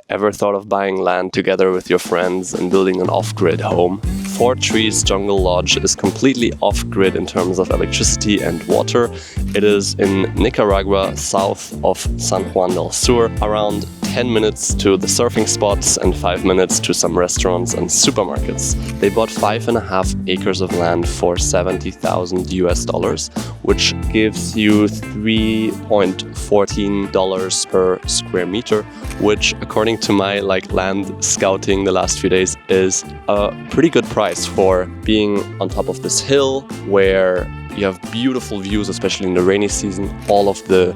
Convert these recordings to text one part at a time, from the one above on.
Ever thought of buying land together with your friends and building an off-grid home? Four Trees Jungle Lodge is completely off-grid in terms of electricity and water. It is in Nicaragua, south of San Juan del Sur, around 10 minutes to the surfing spots and 5 minutes to some restaurants and supermarkets. They bought 5.5 acres of land for $70,000, which gives you $3.14 per square meter, which according to my land scouting the last few days is a pretty good price for being on top of this hill where you have beautiful views, especially in the rainy season. All of the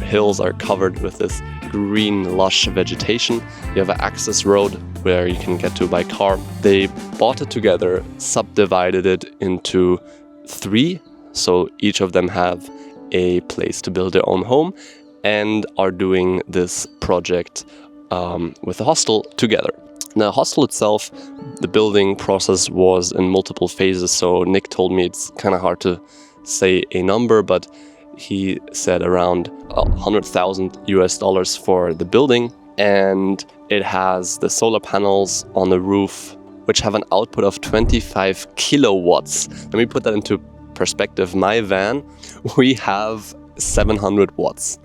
hills are covered with this green, lush vegetation. You have an access road where you can get to by car. They bought it together, subdivided it into 3, so each of them have a place to build their own home, and are doing this project with the hostel together. The hostel itself, the building process was in multiple phases, so Nick told me it's kind of hard to say a number, but he said around $100,000 for the building, and it has the solar panels on the roof, which have an output of 25 kilowatts. Let me put that into perspective. My van, we have 700 watts,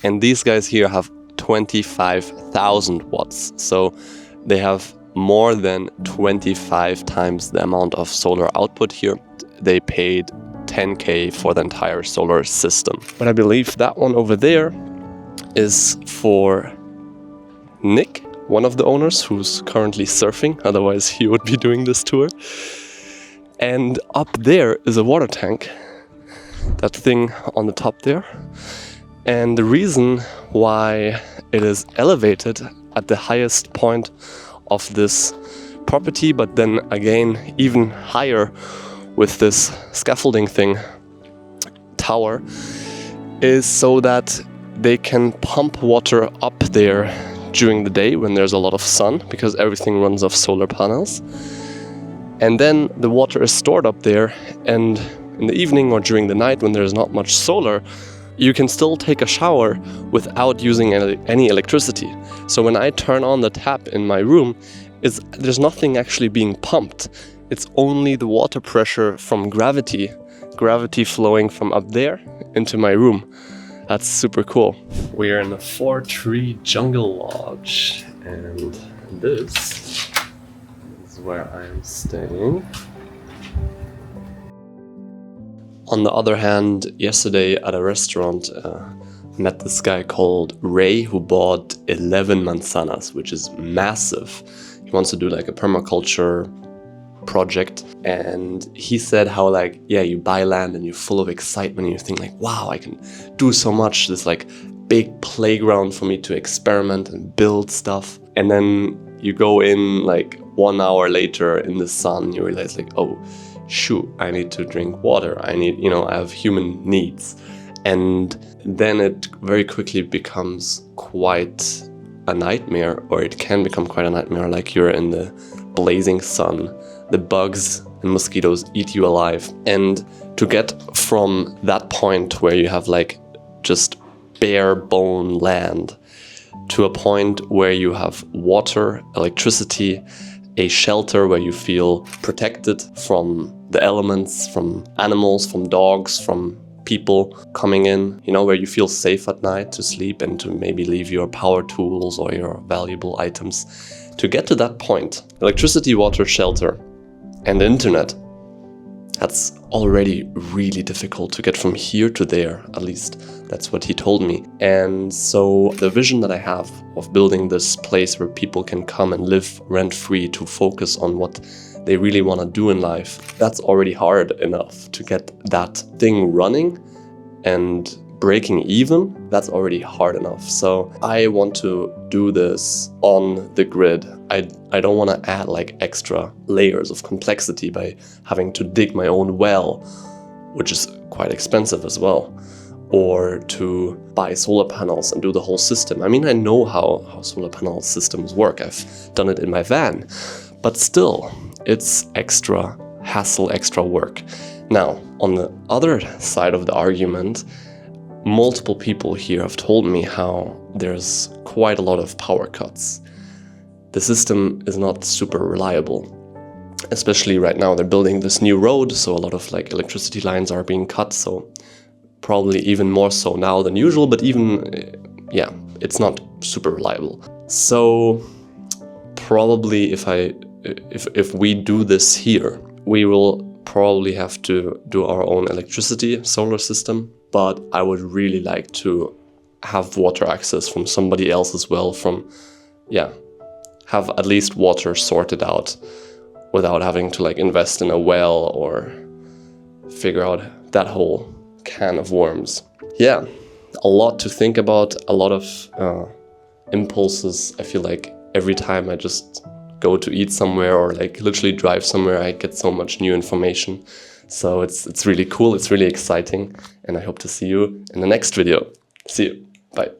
and these guys here have 25,000 watts. So they have more than 25 times the amount of solar output here. They paid $10K for the entire solar system. But I believe that one over there is for Nick, one of the owners who's currently surfing, otherwise he would be doing this tour. And up there is a water tank, that thing on the top there. And the reason why it is elevated at the highest point of this property, but then again even higher with this scaffolding thing, tower, is so that they can pump water up there during the day when there's a lot of sun, because everything runs off solar panels. And then the water is stored up there, and in the evening or during the night when there's not much solar, you can still take a shower without using any electricity. So when I turn on the tap in my room, there's nothing actually being pumped. It's only the water pressure from gravity flowing from up there into my room. That's super cool. We're in the 4 Tree Jungle Lodge, and this is where I am staying. On the other hand, yesterday at a restaurant, met this guy called Ray who bought 11 manzanas, which is massive. He wants to do a permaculture project, and he said how you buy land and you're full of excitement and you think wow, I can do so much, this big playground for me to experiment and build stuff. And then you go in 1 hour later in the sun, you realize oh shoot, I need to drink water, I have human needs. And then it very quickly becomes quite a nightmare, or it can become quite a nightmare, you're in the blazing sun, the bugs and mosquitoes eat you alive. And to get from that point where you have just bare bone land to a point where you have water, electricity, a shelter where you feel protected from the elements, from animals, from dogs, from people coming in, where you feel safe at night to sleep and to maybe leave your power tools or your valuable items. To get to that point, electricity, water, shelter, and internet, that's already really difficult to get from here to there. At least that's what he told me. And so the vision that I have of building this place where people can come and live rent-free to focus on what they really want to do in life, that's already hard enough. To get that thing running and breaking even, that's already hard enough. So I want to do this on the grid. I don't want to add extra layers of complexity by having to dig my own well, which is quite expensive as well, or to buy solar panels and do the whole system. I mean, I know how solar panel systems work. I've done it in my van, but still, it's extra hassle, extra work. Now, on the other side of the argument, multiple people here have told me how there's quite a lot of power cuts. the system is not super reliable. Especially right now, they're building this new road, so a lot of like electricity lines are being cut, so probably even more so now than usual, but even, yeah, it's not super reliable. So probably if we do this here, we will probably have to do our own electricity solar system, but I would really like to have water access from somebody else as well, have at least water sorted out without having to like invest in a well or figure out that whole can of worms. Yeah, a lot to think about, a lot of impulses. I feel like every time I just go to eat somewhere or like literally drive somewhere, I get so much new information. So it's really cool, it's really exciting, and I hope to see you in the next video. See you, bye.